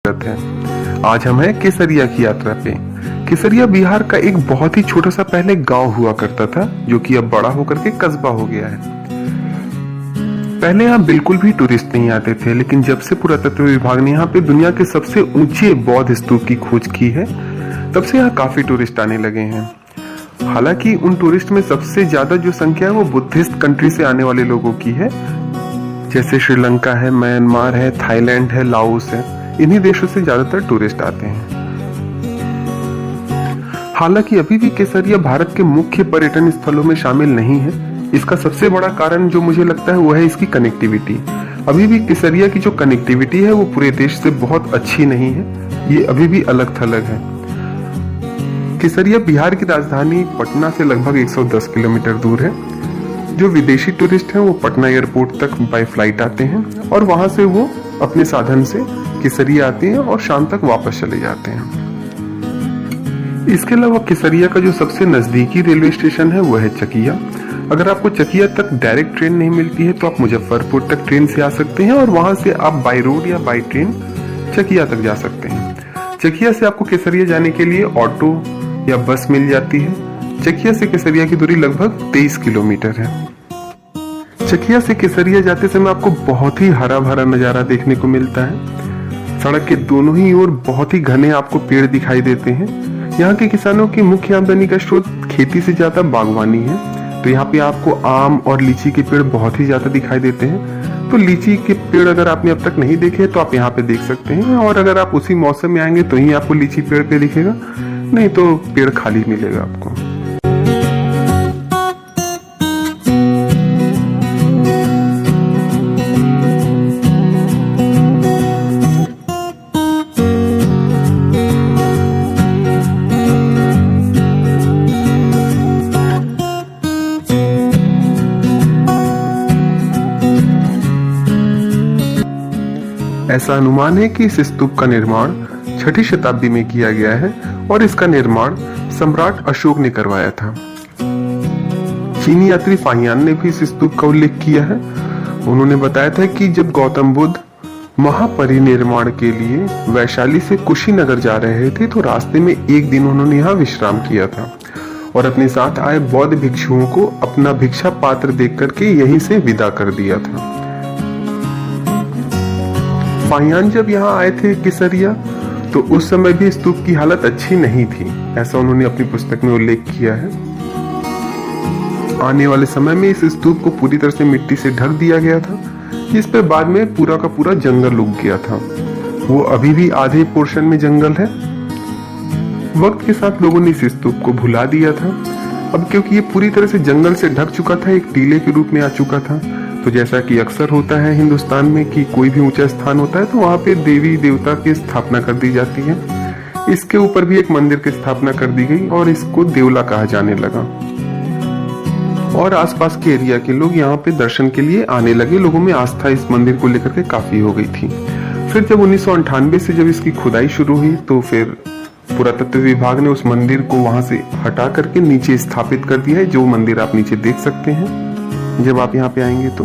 है। आज हम हैं केसरिया की यात्रा पे। केसरिया बिहार का एक बहुत ही छोटा सा पहले गांव हुआ करता था, जो कि अब बड़ा होकर के कस्बा हो गया है। पहले यहाँ बिल्कुल भी टूरिस्ट नहीं आते थे, लेकिन जब से पुरातत्व विभाग ने यहाँ पे दुनिया के सबसे ऊंचे बौद्ध स्तूप की खोज की है, तब से यहाँ काफी टूरिस्ट आने लगे हैं। हालांकि उन टूरिस्ट में सबसे ज्यादा जो संख्या है वो बुद्धिस्ट कंट्री से आने वाले लोगों की है, जैसे श्रीलंका है, म्यांमार है, थाईलैंड है, लाओस है। इन्हीं देशों से ज्यादातर टूरिस्ट आते हैं। हालांकि अभी भी केसरिया भारत के मुख्य पर्यटन स्थलों में शामिल नहीं है। इसका सबसे बड़ा कारण जो मुझे लगता है वो है इसकी कनेक्टिविटी। अभी भी केसरिया की जो कनेक्टिविटी है वो पूरे देश से बहुत अच्छी नहीं है, ये अभी भी अलग थलग है। केसरिया बिहार की राजधानी पटना से लगभग 110 किलोमीटर दूर है। जो विदेशी टूरिस्ट हैं वो पटना एयरपोर्ट तक बाय फ्लाइट आते हैं और वहां से वो अपने साधन से केसरिया आते हैं और शाम तक वापस चले जाते हैं। इसके अलावा केसरिया का जो सबसे नजदीकी रेलवे स्टेशन है वो है चकिया। अगर आपको चकिया तक डायरेक्ट ट्रेन नहीं मिलती है तो आप मुजफ्फरपुर तक ट्रेन से आ सकते हैं और वहां से आप बाय रोड या बाय ट्रेन चकिया तक जा सकते हैं। चकिया से आपको केसरिया जाने के लिए ऑटो या बस मिल जाती है। चकिया से केसरिया की दूरी लगभग 23 किलोमीटर है। चकिया से केसरिया जाते समय आपको बहुत ही हरा भरा नजारा देखने को मिलता है। सड़क के दोनों ही ओर बहुत ही घने आपको पेड़ दिखाई देते हैं। यहाँ के किसानों की मुख्य आमदनी का स्रोत खेती से ज्यादा बागवानी है, तो यहाँ पे आपको आम और लीची के पेड़ बहुत ही ज्यादा दिखाई देते हैं। तो लीची के पेड़ अगर आपने अब तक नहीं देखे तो आप यहाँ पे देख सकते हैं, और अगर आप उसी मौसम में आएंगे तो ही आपको लीची पेड़ पे दिखेगा, नहीं तो पेड़ खाली मिलेगा आपको। ऐसा अनुमान है कि इस स्तूप का निर्माण 6ठी शताब्दी में किया गया है और इसका निर्माण सम्राट अशोक ने करवाया था। चीनी यात्री फाहियान ने भी इस स्तूप का उल्लेख किया है। उन्होंने बताया था कि जब गौतम बुद्ध महापरिनिर्वाण के लिए वैशाली से कुशीनगर जा रहे थे तो रास्ते में एक दिन उन्होंने यहाँ विश्राम किया था और अपने साथ आए बौद्ध भिक्षुओं को अपना भिक्षा पात्र देख करके यहीं से विदा कर दिया था। फाहियान जब यहाँ आए थे केसरिया तो उस समय भी स्तूप की हालत अच्छी नहीं थी, ऐसा उन्होंने अपनी पुस्तक में उल्लेख किया है। आने वाले समय में इस स्तूप को पूरी तरह से मिट्टी से ढक दिया गया था, जिस पर बाद में पूरा का पूरा जंगल उग गया था। वो अभी भी आधे पोर्शन में जंगल है। वक्त के साथ लोगों ने इस स्तूप को भुला दिया था। अब क्योंकि ये पूरी तरह से जंगल से ढक चुका था, एक टीले के रूप में आ चुका था, तो जैसा कि अक्सर होता है हिंदुस्तान में कि कोई भी ऊंचा स्थान होता है तो वहां पे देवी देवता की स्थापना कर दी जाती है। इसके ऊपर भी एक मंदिर की स्थापना कर दी गई और इसको देवला कहा जाने लगा, और आसपास के एरिया के लोग यहाँ पे दर्शन के लिए आने लगे। लोगों में आस्था इस मंदिर को लेकर के काफी हो गई थी। फिर जब 1998 से जब इसकी खुदाई शुरू हुई तो फिर पुरातत्व विभाग ने उस मंदिर को वहां से हटा करके नीचे स्थापित कर दिया है, जो मंदिर आप नीचे देख सकते हैं जब आप यहाँ पे आएंगे तो।